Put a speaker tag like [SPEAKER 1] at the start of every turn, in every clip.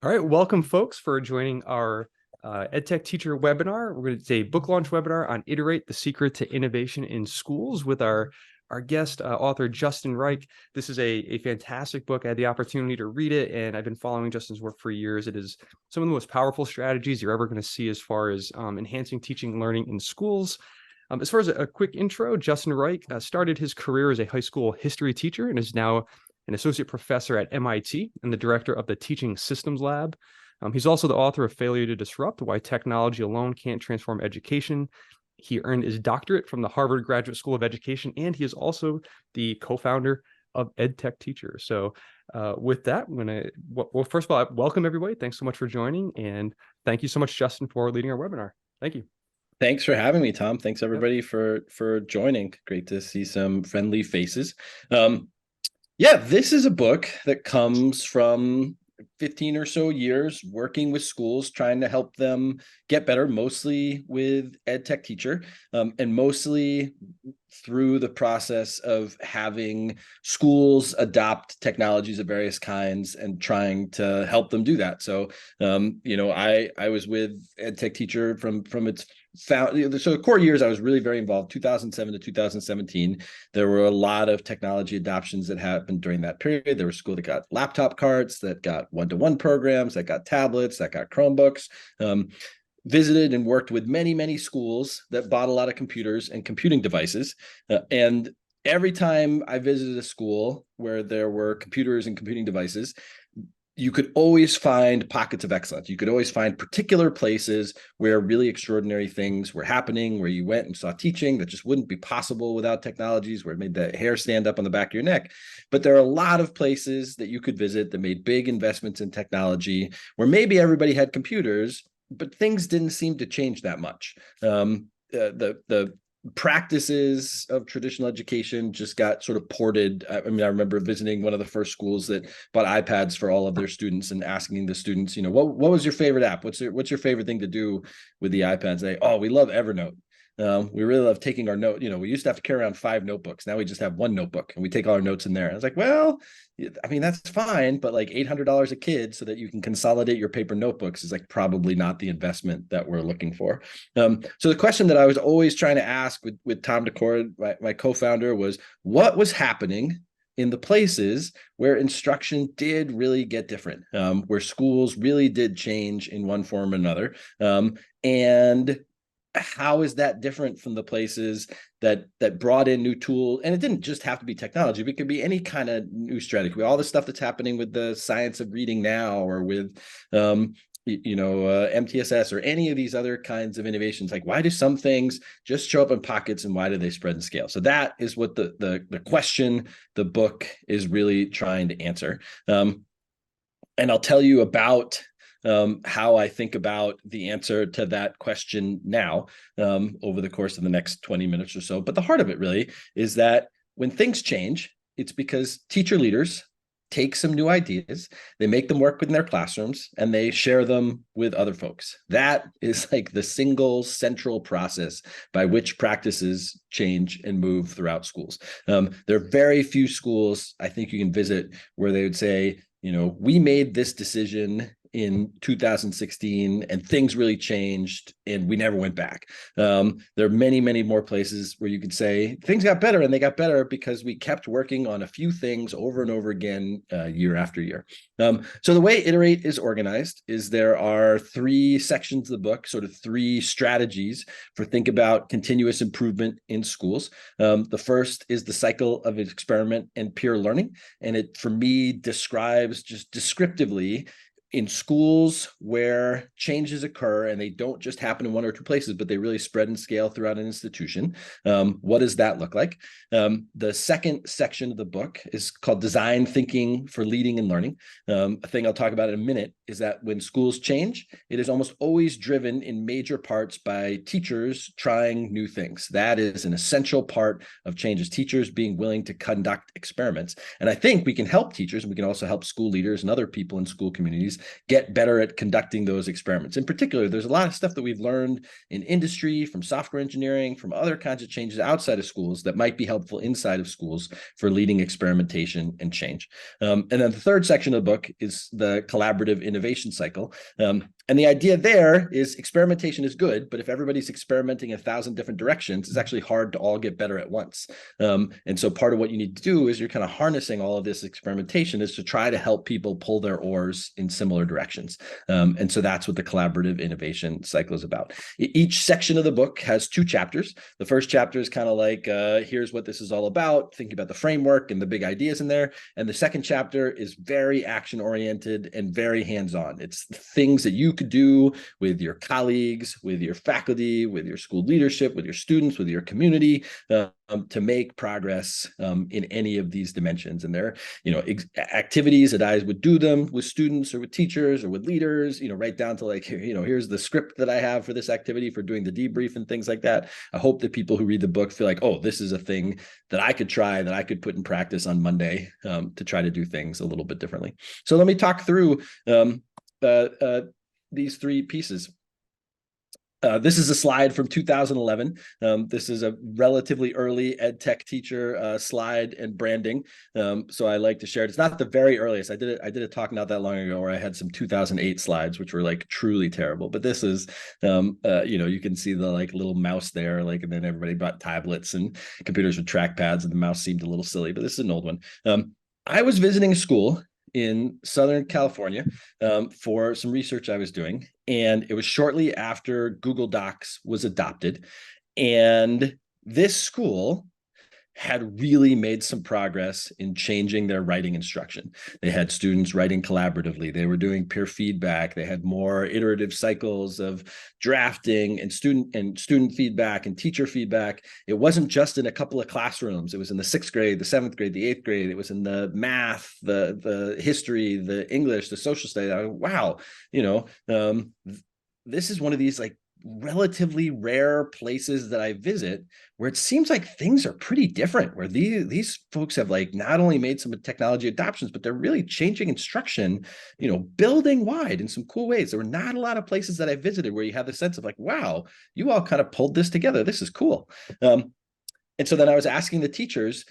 [SPEAKER 1] All right, welcome folks for joining our EdTechTeacher webinar. We're going to do a book launch webinar on Iterate, the Secret to Innovation in Schools with our guest author, Justin Reich. This is a fantastic book. I had the opportunity to read it, and I've been following Justin's work for years. It is some of the most powerful strategies you're ever going to see as far as enhancing teaching and learning in schools. As far as a quick intro, Justin Reich started his career as a high school history teacher and is now an associate professor at MIT and the director of the Teaching Systems Lab. He's also the author of Failure to Disrupt: Why Technology Alone Can't Transform Education. He earned his doctorate from the Harvard Graduate School of Education, and he is also the co-founder of EdTechTeacher. So with that, I'm going to, well, first of all, welcome everybody. Thanks so much for joining. And thank you so much, Justin, for leading our webinar. Thank you.
[SPEAKER 2] Thanks for having me, Tom. Thanks everybody for joining. Great to see some friendly faces. Yeah, this is a book that comes from 15 or so years working with schools, trying to help them get better, mostly with EdTechTeacher, and mostly through the process of having schools adopt technologies of various kinds and trying to help them do that. So, I was with EdTechTeacher from its so core years. I was really very involved. 2007 to 2017, there were a lot of technology adoptions that happened during that period. There were schools that got laptop carts, that got one-to-one programs, that got tablets, that got Chromebooks. Visited and worked with many schools that bought a lot of computers and computing devices. And every time I visited a school where there were computers and computing devices, you could always find pockets of excellence. You could always find particular places where really extraordinary things were happening, where you went and saw teaching that just wouldn't be possible without technologies, where it made the hair stand up on the back of your neck. But there are a lot of places that you could visit that made big investments in technology, where maybe everybody had computers, but things didn't seem to change that much. The practices of traditional education just got sort of ported. I mean, I remember visiting one of the first schools that bought iPads for all of their students and asking the students, what was your favorite app? What's your favorite thing to do with the iPads? We love Evernote. We really love taking our note. We used to have to carry around 5 notebooks. Now we just have 1 notebook and we take all our notes in there. I was like, well, I mean, that's fine, but like $800 a kid so that you can consolidate your paper notebooks is like probably not the investment that we're looking for. So the question that I was always trying to ask with Tom DeCord, my co-founder, was what was happening in the places where instruction did really get different, where schools really did change in one form or another. And how is that different from the places that brought in new tools? And it didn't just have to be technology, but it could be any kind of new strategy. All the stuff that's happening with the science of reading now, or with MTSS, or any of these other kinds of innovations. Like, why do some things just show up in pockets, and why do they spread and scale? So that is what the question the book is really trying to answer. And I'll tell you about how I think about the answer to that question now over the course of the next 20 minutes or so. But the heart of it really is that when things change, it's because teacher leaders take some new ideas, they make them work within their classrooms, and they share them with other folks. That is like the single central process by which practices change and move throughout schools. There are very few schools I think you can visit where they would say, we made this decision in 2016 and things really changed and we never went back. There are many more places where you could say things got better, and they got better because we kept working on a few things over and over again, year after year. So the way Iterate is organized is there are 3 sections of the book, sort of 3 strategies for think about continuous improvement in schools. The first is the cycle of experiment and peer learning. And it, for me, describes just descriptively, in schools where changes occur and they don't just happen in 1 or 2 places, but they really spread and scale throughout an institution. What does that look like? The second section of the book is called Design Thinking for Leading and Learning. A thing I'll talk about in a minute is that when schools change, it is almost always driven in major parts by teachers trying new things. That is an essential part of change, is teachers being willing to conduct experiments. And I think we can help teachers, and we can also help school leaders and other people in school communities get better at conducting those experiments. In particular, there's a lot of stuff that we've learned in industry, from software engineering, from other kinds of changes outside of schools that might be helpful inside of schools for leading experimentation and change. And then the third section of the book is the collaborative innovation cycle. And the idea there is experimentation is good, but if everybody's experimenting in 1,000 different directions, it's actually hard to all get better at once. And so part of what you need to do is you're kind of harnessing all of this experimentation is to try to help people pull their oars in similar directions. And so that's what the collaborative innovation cycle is about. Each section of the book has 2 chapters. The first chapter is kind of like, here's what this is all about, thinking about the framework and the big ideas in there. And the second chapter is very action-oriented and very hands-on. It's things that you could do with your colleagues, with your faculty, with your school leadership, with your students, with your community, to make progress in any of these dimensions. And there are, activities that I would do them with students or with teachers or with leaders, right down to like, here's the script that I have for this activity for doing the debrief and things like that. I hope that people who read the book feel like, oh, this is a thing that I could try, that I could put in practice on Monday to try to do things a little bit differently. So let me talk through these 3 pieces. This is a slide from 2011. This is a relatively early EdTechTeacher slide and branding. So I like to share it. It's not the very earliest. I did a talk not that long ago where I had some 2008 slides, which were like truly terrible. But this is, you can see the like little mouse there, and then everybody bought tablets and computers with trackpads, and the mouse seemed a little silly. But this is an old one. I was visiting a school in Southern California for some research I was doing. And it was shortly after Google Docs was adopted. And this school had really made some progress in changing their writing instruction. They had students writing collaboratively. They were doing peer feedback. They had more iterative cycles of drafting and student feedback and teacher feedback. It wasn't just in a couple of classrooms. It was in the 6th grade, the 7th grade, the 8th grade. It was in the math, the history, the English, the social studies. Wow, this is one of these like relatively rare places that I visit where it seems like things are pretty different, where these folks have like not only made some technology adoptions, but they're really changing instruction, building wide in some cool ways. There were not a lot of places that I visited where you have the sense of like, wow, you all kind of pulled this together. This is cool. And so then I was asking the teachers,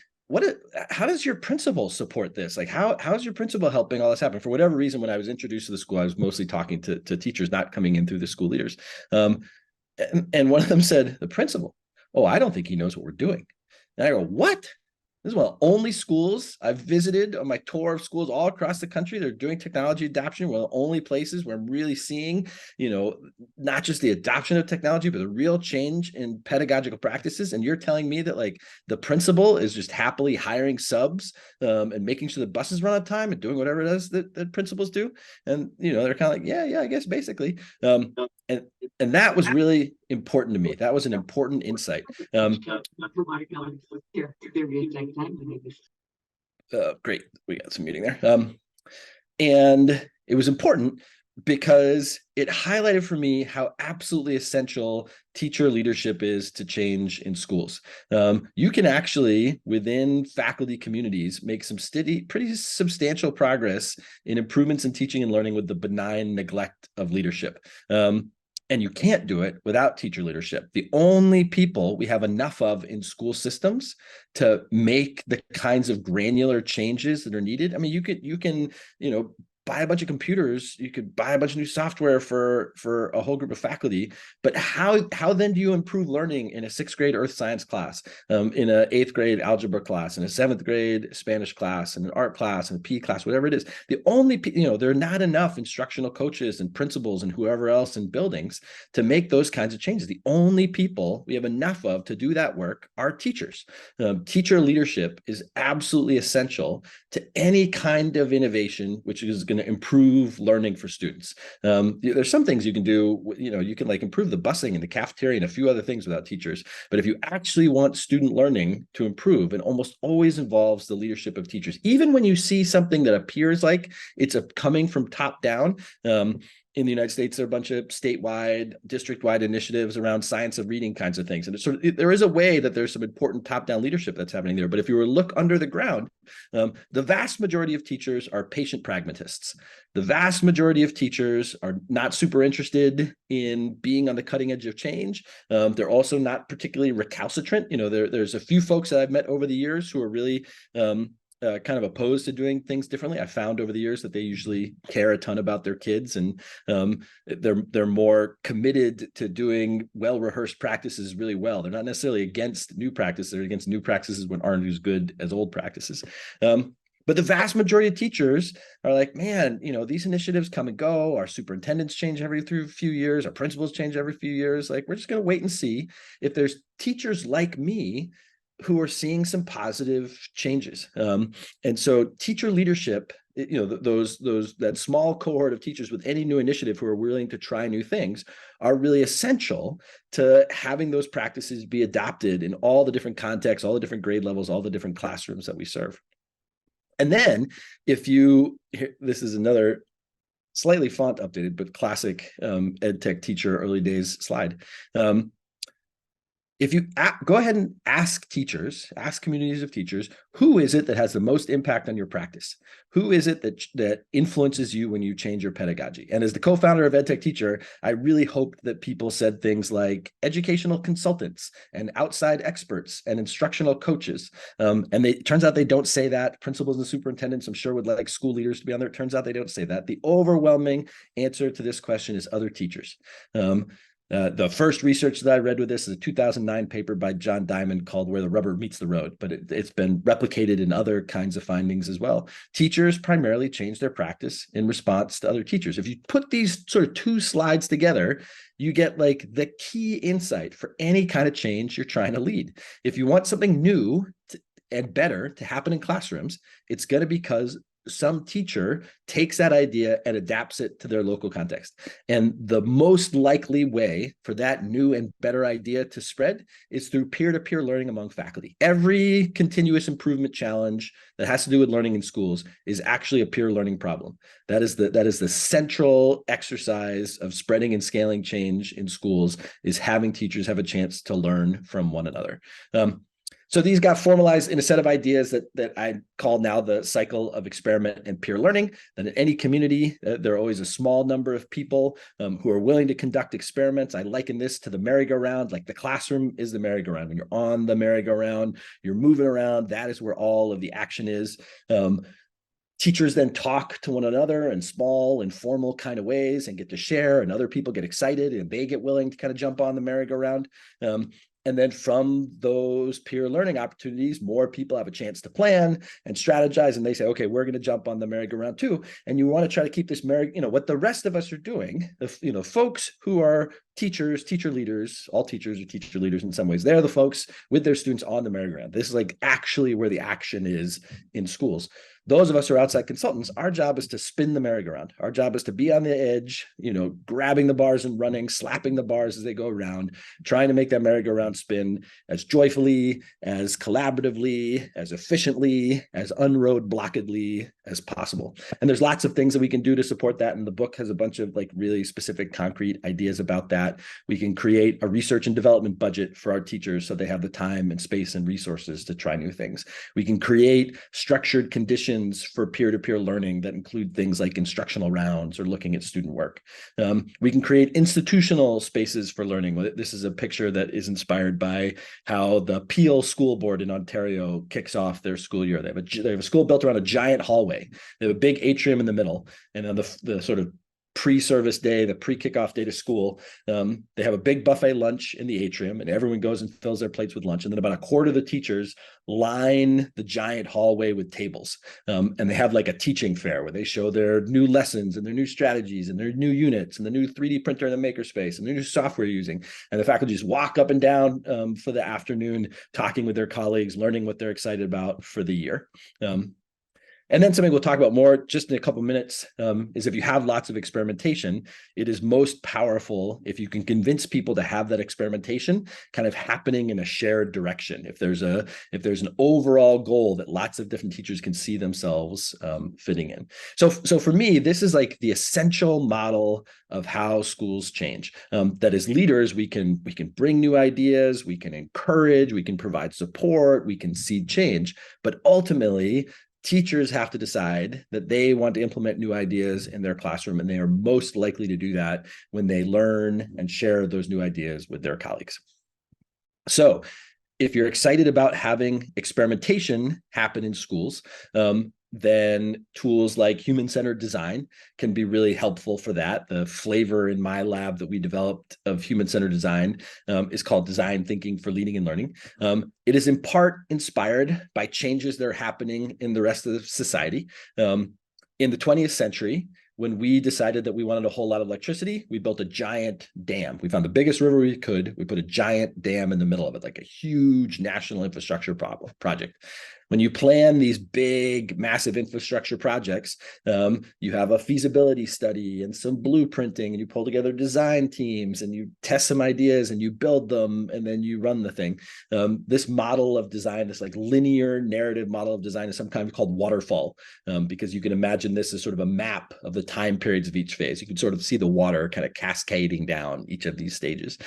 [SPEAKER 2] how does your principal support this? Like, how's your principal helping all this happen? For whatever reason, when I was introduced to the school, I was mostly talking to teachers, not coming in through the school leaders. And one of them said, the principal, oh, I don't think he knows what we're doing. And I go, what? This is one of the only schools I've visited on my tour of schools all across the country. They're doing technology adoption. One of the only places where I'm really seeing, not just the adoption of technology, but the real change in pedagogical practices. And you're telling me that like the principal is just happily hiring subs and making sure the buses run on time and doing whatever it is that principals do. And, they're kind of like, yeah, I guess basically. And that was really important to me. That was an important insight. Great. We got some muting there. And it was important because it highlighted for me how absolutely essential teacher leadership is to change in schools. You can actually, within faculty communities, make some pretty substantial progress in improvements in teaching and learning with the benign neglect of leadership. And you can't do it without teacher leadership. The only people we have enough of in school systems to make the kinds of granular changes that are needed. I mean, you can buy a bunch of computers, you could buy a bunch of new software for a whole group of faculty, but how then do you improve learning in a 6th grade earth science class, in a 8th grade algebra class, in a 7th grade Spanish class, in an art class, in a PE class, whatever it is? The only, there are not enough instructional coaches and principals and whoever else in buildings to make those kinds of changes. The only people we have enough of to do that work are teachers. Teacher leadership is absolutely essential to any kind of innovation, which is going to improve learning for students. There's some things you can do, you can like improve the busing and the cafeteria and a few other things without teachers. But if you actually want student learning to improve, it almost always involves the leadership of teachers. Even when you see something that appears like it's coming from top down, in the United States, there are a bunch of statewide, district-wide initiatives around science of reading kinds of things. And it's sort of, there is a way that there's some important top-down leadership that's happening there. But if you were to look under the ground, the vast majority of teachers are patient pragmatists. The vast majority of teachers are not super interested in being on the cutting edge of change. They're also not particularly recalcitrant. There's a few folks that I've met over the years who are really kind of opposed to doing things differently. I found over the years that they usually care a ton about their kids, and they're more committed to doing well-rehearsed practices really well. They're not necessarily against new practices. They're against new practices when aren't as good as old practices. But the vast majority of teachers are like, man, these initiatives come and go. Our superintendents change every few years. Our principals change every few years. Like, we're just going to wait and see if there's teachers like me who are seeing some positive changes. And so teacher leadership, that small cohort of teachers with any new initiative who are willing to try new things are really essential to having those practices be adopted in all the different contexts, all the different grade levels, all the different classrooms that we serve. And then this is another slightly font updated, but classic EdTechTeacher early days slide. If you go ahead and ask communities of teachers, who is it that has the most impact on your practice? Who is it that influences you when you change your pedagogy? And as the co-founder of EdTechTeacher, I really hoped that people said things like educational consultants and outside experts and instructional coaches. And it turns out they don't say that. Principals and superintendents, I'm sure, would like school leaders to be on there. It turns out they don't say that. The overwhelming answer to this question is other teachers. The first research that I read with this is a 2009 paper by John Diamond called Where the Rubber Meets the Road, but it's been replicated in other kinds of findings as well. Teachers primarily change their practice in response to other teachers. If you put these sort of two slides together, you get like the key insight for any kind of change you're trying to lead. If you want something new and better to happen in classrooms, it's going to be because some teacher takes that idea and adapts it to their local context. And the most likely way for that new and better idea to spread is through peer-to-peer learning among faculty. Every continuous improvement challenge that has to do with learning in schools is actually a peer learning problem. That is the central exercise of spreading and scaling change in schools, is having teachers have a chance to learn from one another. So these got formalized in a set of ideas that I call now the cycle of experiment and peer learning. That in any community, there are always a small number of people who are willing to conduct experiments. I liken this to the merry-go-round. Like, the classroom is the merry-go-round. When you're on the merry-go-round, you're moving around. That is where all of the action is. Teachers then talk to one another in small, informal kind of ways and get to share, and other people get excited and they get willing to kind of jump on the merry-go-round. And then from those peer learning opportunities, more people have a chance to plan and strategize, and they say, okay, we're going to jump on the merry-go-round too. And you want to try to keep this what the rest of us are doing, folks who are teachers, teacher leaders, all teachers are teacher leaders in some ways. They're the folks with their students on the merry-go-round. This is like actually where the action is in schools. Those of us who are outside consultants, our job is to spin the merry-go-round. Our job is to be on the edge, grabbing the bars and running, slapping the bars as they go around, trying to make that merry-go-round spin as joyfully, as collaboratively, as efficiently, as unroadblockedly as possible. And there's lots of things that we can do to support that. And the book has a bunch of really specific, concrete ideas about that. We can create a research and development budget for our teachers so they have the time and space and resources to try new things. We can create structured conditions for peer-to-peer learning that include things like instructional rounds or looking at student work. We can create institutional spaces for learning. This is a picture that is inspired by how the Peel School Board in Ontario kicks off their school year. They have a school built around a giant hallway. They have a big atrium in the middle, and on the sort of pre-service day, the pre-kickoff day to school, they have a big buffet lunch in the atrium, and everyone goes and fills their plates with lunch. And then about a quarter of the teachers line the giant hallway with tables. And they have like a teaching fair where they show their new lessons and their new strategies and their new units and the new 3D printer in the makerspace and the new software using. And the faculty just walk up and down for the afternoon, talking with their colleagues, learning what they're excited about for the year. And then something we'll talk about more just in a couple minutes is if you have lots of experimentation, it is most powerful if you can convince people to have that experimentation kind of happening in a shared direction. If there's an overall goal that lots of different teachers can see themselves fitting in. So for me, this is like the essential model of how schools change. That as leaders, we can bring new ideas, we can encourage, we can provide support, we can seed change, but ultimately, teachers have to decide that they want to implement new ideas in their classroom, and they are most likely to do that when they learn and share those new ideas with their colleagues. So if you're excited about having experimentation happen in schools, then tools like human-centered design can be really helpful for that. The flavor in my lab that we developed of human-centered design is called Design Thinking for Leading and Learning. It is in part inspired by changes that are happening in the rest of society. In the 20th century, when we decided that we wanted a whole lot of electricity, we built a giant dam. We found the biggest river we could. We put a giant dam in the middle of it, like a huge national infrastructure project. When you plan these big, massive infrastructure projects, you have a feasibility study and some blueprinting, and you pull together design teams, and you test some ideas, and you build them, and then you run the thing. This model of design, this like linear narrative model of design, is sometimes called waterfall, because you can imagine this as sort of a map of the time periods of each phase. You can sort of see the water kind of cascading down each of these stages.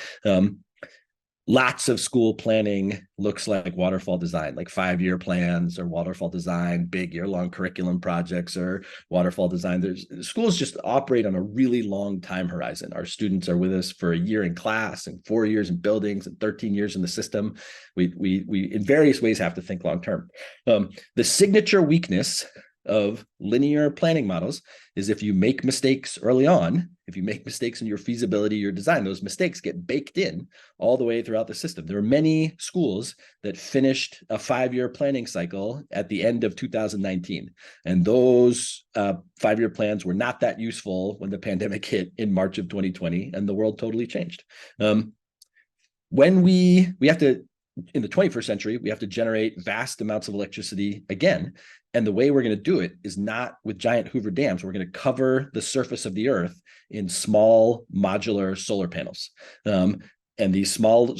[SPEAKER 2] Lots of school planning looks like waterfall design, like 5-year plans or waterfall design, big year-long curriculum projects or waterfall design. Schools just operate on a really long time horizon. Our students are with us for a year in class and 4 years in buildings and 13 years in the system. We in various ways have to think long-term. The signature weakness of linear planning models is if you make mistakes early on, if you make mistakes in your feasibility, your design, those mistakes get baked in all the way throughout the system. There are many schools that finished a 5-year planning cycle at the end of 2019. And those 5-year plans were not that useful when the pandemic hit in March of 2020, and the world totally changed. When we have to, in the 21st century, we have to generate vast amounts of electricity again. And the way we're going to do it is not with giant Hoover dams. We're going to cover the surface of the earth in small modular solar panels. And these small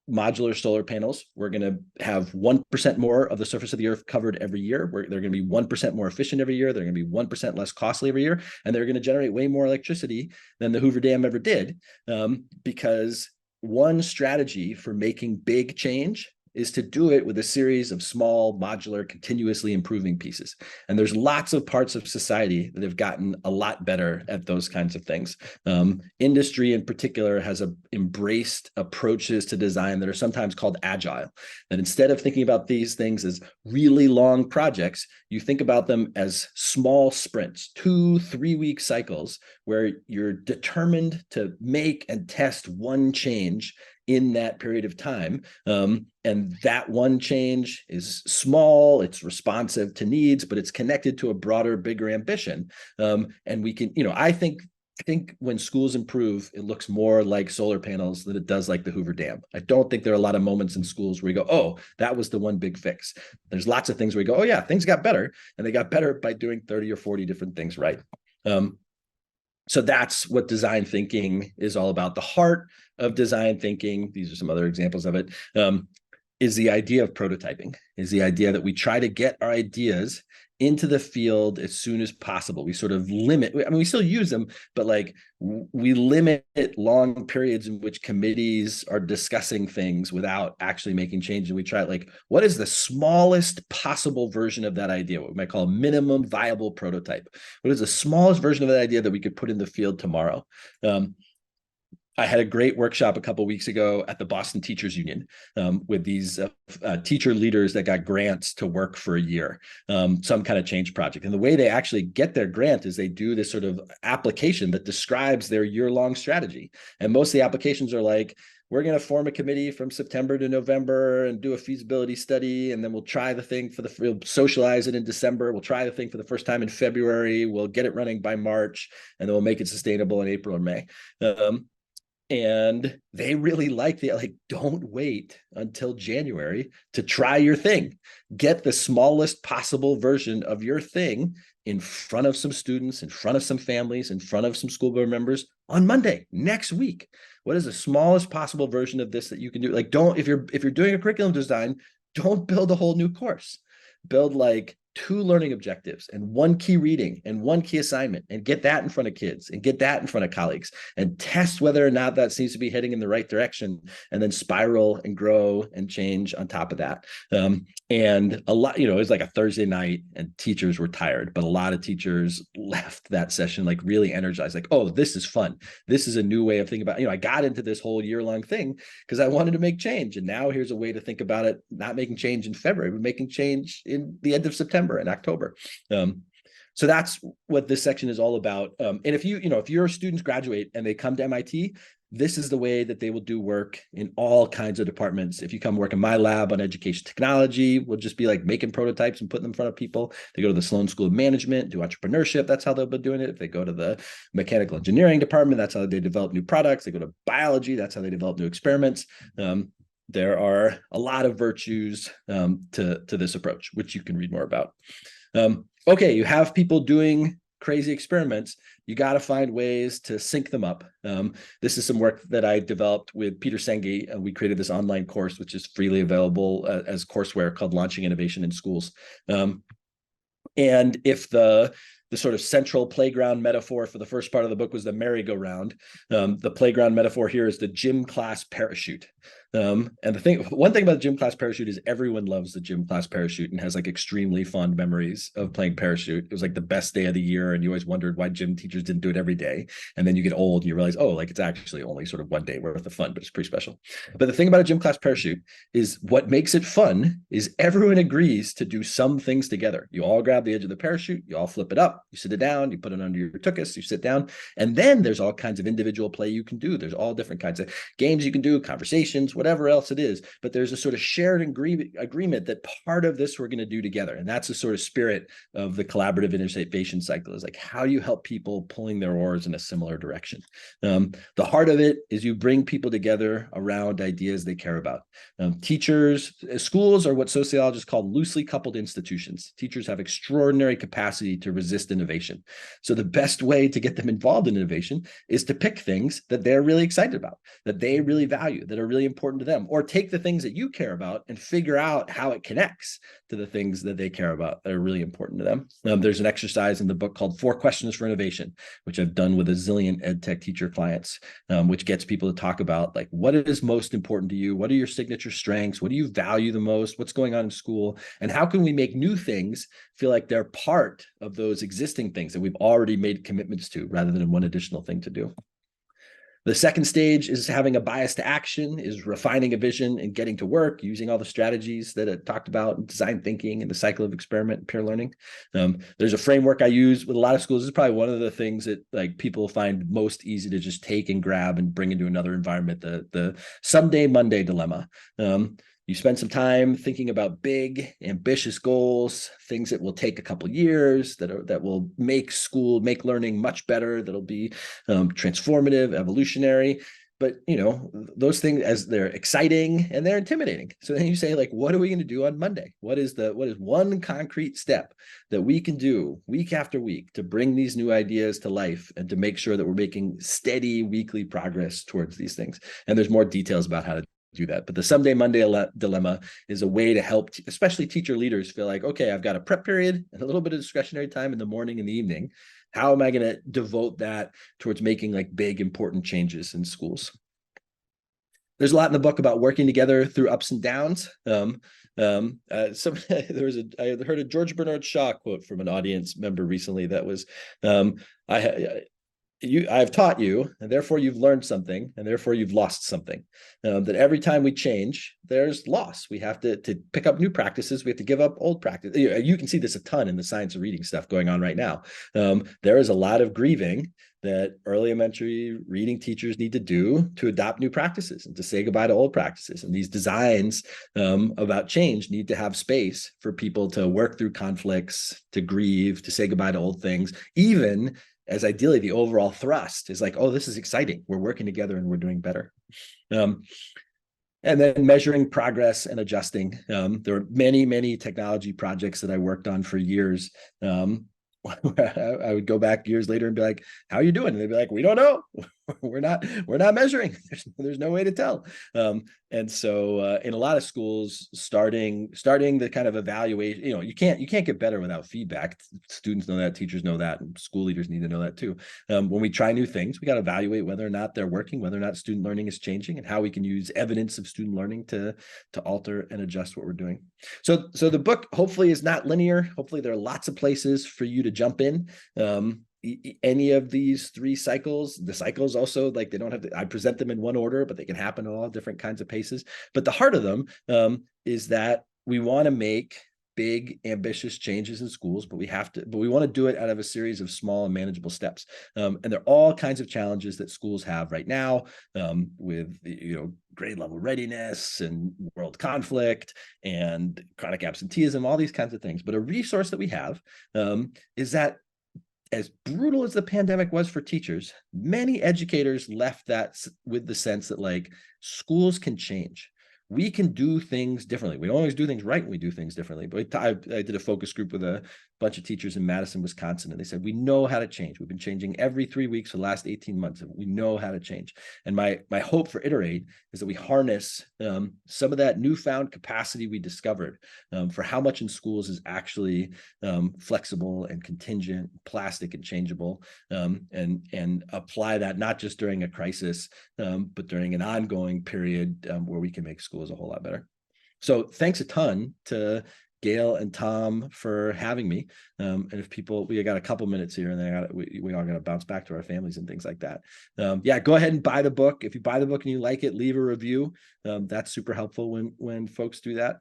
[SPEAKER 2] modular solar panels, we're going to have 1% more of the surface of the earth covered every year. They're going to be 1% more efficient every year. They're going to be 1% less costly every year. And they're going to generate way more electricity than the Hoover Dam ever did, because one strategy for making big change is to do it with a series of small, modular, continuously improving pieces. And there's lots of parts of society that have gotten a lot better at those kinds of things. Industry in particular has embraced approaches to design that are sometimes called agile. That instead of thinking about these things as really long projects, you think about them as small sprints, 2-3 week cycles, where you're determined to make and test one change in that period of time. And that one change is small, it's responsive to needs, but it's connected to a broader, bigger ambition. And we can, I think when schools improve, it looks more like solar panels than it does like the Hoover Dam. I don't think there are a lot of moments in schools where you go, oh, that was the one big fix. There's lots of things where you go, oh yeah, things got better. And they got better by doing 30 or 40 different things right. So that's what design thinking is all about. The heart of design thinking, these are some other examples of it, is the idea of prototyping, is the idea that we try to get our ideas into the field as soon as possible. We sort of limit, I mean, we still use them, but like we limit long periods in which committees are discussing things without actually making change. And we try like, what is the smallest possible version of that idea? What we might call a minimum viable prototype. What is the smallest version of that idea that we could put in the field tomorrow? I had a great workshop a couple of weeks ago at the Boston Teachers Union with these teacher leaders that got grants to work for a year, some kind of change project. And the way they actually get their grant is they do this sort of application that describes their year-long strategy. And most of the applications are like, we're going to form a committee from September to November and do a feasibility study. And then we'll try the thing we'll socialize it in December. We'll try the thing for the first time in February. We'll get it running by March, and then we'll make it sustainable in April or May. And they really like, don't wait until January to try your thing. Get the smallest possible version of your thing in front of some students, in front of some families, in front of some school board members on Monday, next week. What is the smallest possible version of this that you can do? Like, don't, if you're doing a curriculum design, don't build a whole new course. Build like 2 learning objectives and 1 key reading and 1 key assignment, and get that in front of kids and get that in front of colleagues and test whether or not that seems to be heading in the right direction, and then spiral and grow and change on top of that. And a lot, it was like a Thursday night and teachers were tired, but a lot of teachers left that session like really energized, like, oh, this is fun. This is a new way of thinking about, I got into this whole year-long thing because I wanted to make change. And now here's a way to think about it, not making change in February, but making change in the end of September and October. So that's what this section is all about. And if if your students graduate and they come to MIT, this is the way that they will do work in all kinds of departments. If you come work in my lab on education technology, we'll just be like making prototypes and putting them in front of people. They go to the Sloan School of Management, do entrepreneurship. That's how they'll be doing it. If they go to the mechanical engineering department, that's how they develop new products. They go to biology, that's how they develop new experiments. There are a lot of virtues to this approach, which you can read more about. Okay, you have people doing crazy experiments. You got to find ways to sync them up. This is some work that I developed with Peter Senge. We created this online course, which is freely available as courseware, called Launching Innovation in Schools. And if the sort of central playground metaphor for the first part of the book was the merry-go-round, the playground metaphor here is the gym class parachute. And one thing about the gym class parachute is everyone loves the gym class parachute and has like extremely fond memories of playing parachute. It was like the best day of the year, and you always wondered why gym teachers didn't do it every day. And then you get old and you realize, oh, like it's actually only sort of one day worth of fun, but it's pretty special. But the thing about a gym class parachute is what makes it fun is everyone agrees to do some things together. You all grab the edge of the parachute, you all flip it up, you sit it down, you put it under your tuchus, you sit down, and then there's all kinds of individual play you can do. There's all different kinds of games you can do, conversations, whatever else it is, but there's a sort of shared agreement that part of this we're going to do together. And that's the sort of spirit of the collaborative innovation cycle, is like, how do you help people pulling their oars in a similar direction? The heart of it is you bring people together around ideas they care about. Schools are what sociologists call loosely coupled institutions. Teachers have extraordinary capacity to resist innovation. So the best way to get them involved in innovation is to pick things that they're really excited about, that they really value, that are really important to them, or take the things that you care about and figure out how it connects to the things that they care about that are really important to them. There's an exercise in the book called 4 Questions for Innovation, which I've done with a zillion EdTechTeacher clients, which gets people to talk about like, what is most important to you? What are your signature strengths? What do you value the most? What's going on in school? And how can we make new things feel like they're part of those existing things that we've already made commitments to, rather than one additional thing to do? The second stage is having a bias to action, is refining a vision and getting to work, using all the strategies that I talked about in design thinking and the cycle of experiment and peer learning. There's a framework I use with a lot of schools. This is probably one of the things that like people find most easy to just take and grab and bring into another environment, the someday Monday dilemma. You spend some time thinking about big, ambitious goals, things that will take a couple of years, that will make learning much better, that'll be transformative, evolutionary. But those things, as they're exciting and they're intimidating. So then you say, like, what are we going to do on Monday? What is one concrete step that we can do week after week to bring these new ideas to life and to make sure that we're making steady weekly progress towards these things? And there's more details about how to do that. But the someday Monday dilemma is a way to help, especially teacher leaders, feel like, okay, I've got a prep period and a little bit of discretionary time in the morning and the evening. How am I going to devote that towards making like big, important changes in schools? There's a lot in the book about working together through ups and downs. I heard a George Bernard Shaw quote from an audience member recently that was, I've taught you, and therefore you've learned something, and therefore you've lost something. That every time we change, there's loss. We have to pick up new practices. We have to give up old practice. You can see this a ton in the science of reading stuff going on right now. There is a lot of grieving that early elementary reading teachers need to do to adopt new practices and to say goodbye to old practices. And these designs about change need to have space for people to work through conflicts, to grieve, to say goodbye to old things, even as ideally the overall thrust is like, oh, this is exciting. We're working together and we're doing better. And then measuring progress and adjusting. There were many technology projects that I worked on for years. I would go back years later and be like, how are you doing? And they'd be like, we don't know. we're not measuring. There's no way to tell. And so in a lot of schools, starting the kind of evaluation, you can't get better without feedback. Students know that, teachers know that, and school leaders need to know that too. When we try new things, we got to evaluate whether or not they're working, whether or not student learning is changing, and how we can use evidence of student learning to alter and adjust what we're doing. So the book hopefully is not linear. Hopefully there are lots of places for you to jump in. Any of these 3 cycles, the cycles also, like, they don't have to, I present them in one order, but they can happen at all different kinds of paces. But the heart of them is that we want to make big, ambitious changes in schools, but we want to do it out of a series of small and manageable steps. And there are all kinds of challenges that schools have right now, with grade level readiness and world conflict and chronic absenteeism, all these kinds of things. But a resource that we have is that, as brutal as the pandemic was for teachers, many educators left that with the sense that, like, schools can change. We can do things differently. We don't always do things right when we do things differently. But I did a focus group with a bunch of teachers in Madison, Wisconsin, and they said, we know how to change. We've been changing every 3 weeks for the last 18 months. We know how to change. And my hope for Iterate is that we harness some of that newfound capacity we discovered for how much in schools is actually flexible and contingent, plastic and changeable, and apply that not just during a crisis, but during an ongoing period where we can make schools a whole lot better. So thanks a ton to Gail and Tom for having me. And if people, we got a couple minutes here, and then we all got to bounce back to our families and things like that. Go ahead and buy the book. If you buy the book and you like it, leave a review. That's super helpful when folks do that.